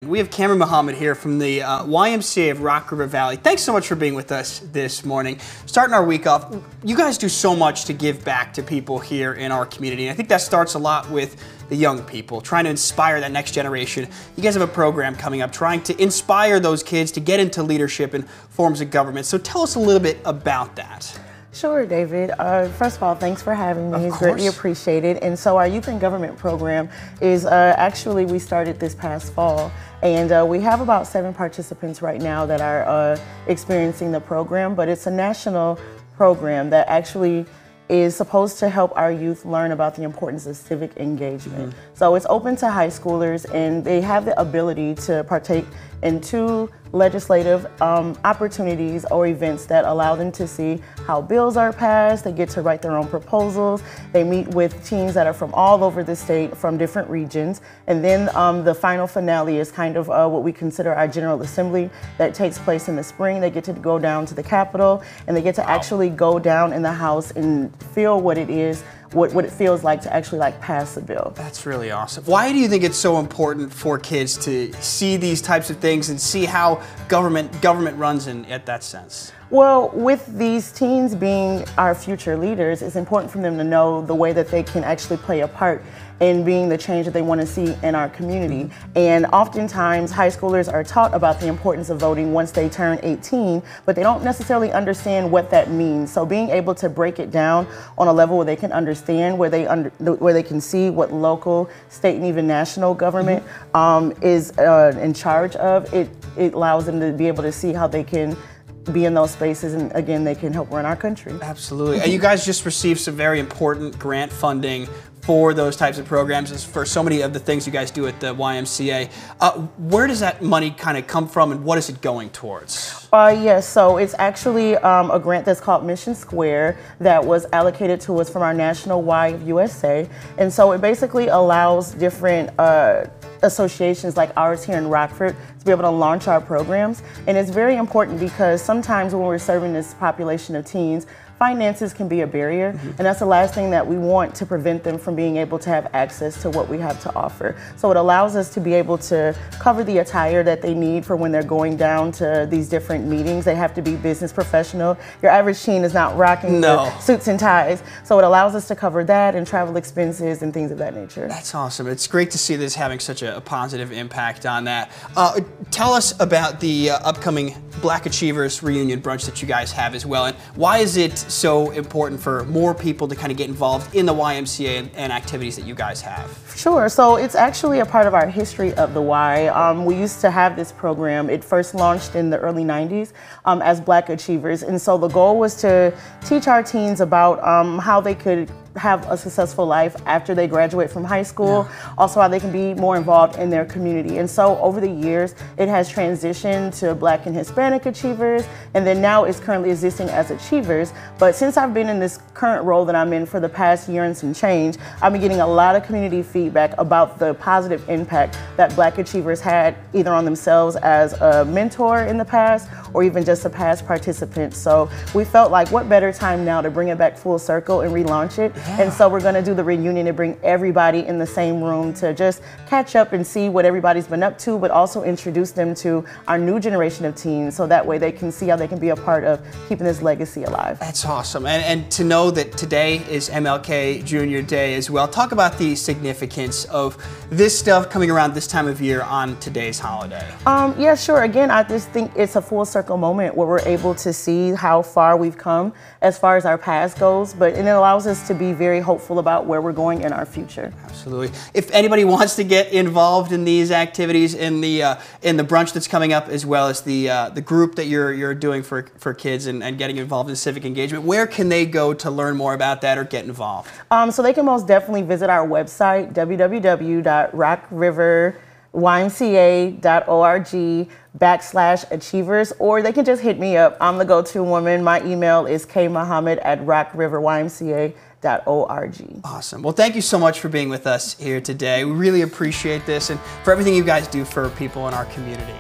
We have Kamrin Muhammad here from the YMCA of Rockford Valley. Thanks so much for being with us this morning. Starting our week off, you guys do so much to give back to people here in our community. And I think that starts a lot with the young people, trying to inspire that next generation. You guys have a program coming up trying to inspire those kids to get into leadership and forms of government. So tell us a little bit about that. Sure, David. First of all, thanks for having me. It's greatly appreciated. And so our Youth in Government program is actually, we started this past fall. And we have about 7 participants right now that are experiencing the program, but it's a national program that actually is supposed to help our youth learn about the importance of civic engagement. So it's open to high schoolers, and they have the ability to partake in 2 legislative opportunities or events that allow them to see how bills are passed. They get to write their own proposals. They meet with teams that are from all over the state, from different regions. And then the final finale is kind of what we consider our General Assembly that takes place in the spring. They get to go down to the Capitol, and they get to actually go down in the House and feel what it is, what it feels like to actually pass a bill. That's really awesome. Why do you think it's so important for kids to see these types of things and see how government runs at that sense? Well, with these teens being our future leaders, it's important for them to know the way that they can actually play a part in being the change that they want to see in our community. And oftentimes, high schoolers are taught about the importance of voting once they turn 18, but they don't necessarily understand what that means. So being able to break it down on a level where they can understand, where they can see what local, state, and even national government is in charge of, it allows them to be able to see how they can be in those spaces, and again, they can help run our country. Absolutely. And you guys just received some very important grant funding for those types of programs, as for so many of the things you guys do at the YMCA. Where does that money kind of come from, and what is it going towards? Yes, so it's actually a grant that's called Mission Square that was allocated to us from our national Y of USA. And so it basically allows different associations like ours here in Rockford to be able to launch our programs. And it's very important because sometimes when we're serving this population of teens, finances can be a barrier, and that's the last thing that we want to prevent them from being able to have access to what we have to offer. So it allows us to be able to cover the attire that they need for when they're going down to these different meetings. They have to be business professional. Your average teen is not rocking the suits and ties. So it allows us to cover that and travel expenses and things of that nature. That's awesome. It's great to see this having such a positive impact on that. Tell us about the upcoming Black Achievers Reunion Brunch that you guys have as well, and why is it so important for more people to kind of get involved in the YMCA and activities that you guys have? Sure. So it's actually a part of our history of the Y. We used to have this program. It first launched in the early 90s as Black Achievers. And so the goal was to teach our teens about how they could have a successful life after they graduate from high school, also how they can be more involved in their community. And so over the years, it has transitioned to Black and Hispanic Achievers, and then now it's currently existing as Achievers. But since I've been in this current role that I'm in for the past year and some change, I've been getting a lot of community feedback about the positive impact that Black Achievers had either on themselves as a mentor in the past or even just a past participant. So we felt like what better time now to bring it back full circle and relaunch it. And so we're going to do the reunion and bring everybody in the same room to just catch up and see what everybody's been up to, but also introduce them to our new generation of teens so that way they can see how they can be a part of keeping this legacy alive. That's awesome. And to know that today is MLK Jr. Day as well. Talk about the significance of this stuff coming around this time of year on today's holiday. Yeah, sure. Again, I just think it's a full circle moment where we're able to see how far we've come as far as our past goes, and it allows us to be very hopeful about where we're going in our future. Absolutely. If anybody wants to get involved in these activities, in the brunch that's coming up, as well as the group that you're doing for kids and getting involved in civic engagement, where can they go to learn more about that or get involved? So they can most definitely visit our website, www.rockriver.org/achievers, or they can just hit me up. I'm the go-to woman. My email is kmuhammad@rockriverymca.org. Awesome. Well, thank you so much for being with us here today. We really appreciate this and for everything you guys do for people in our community.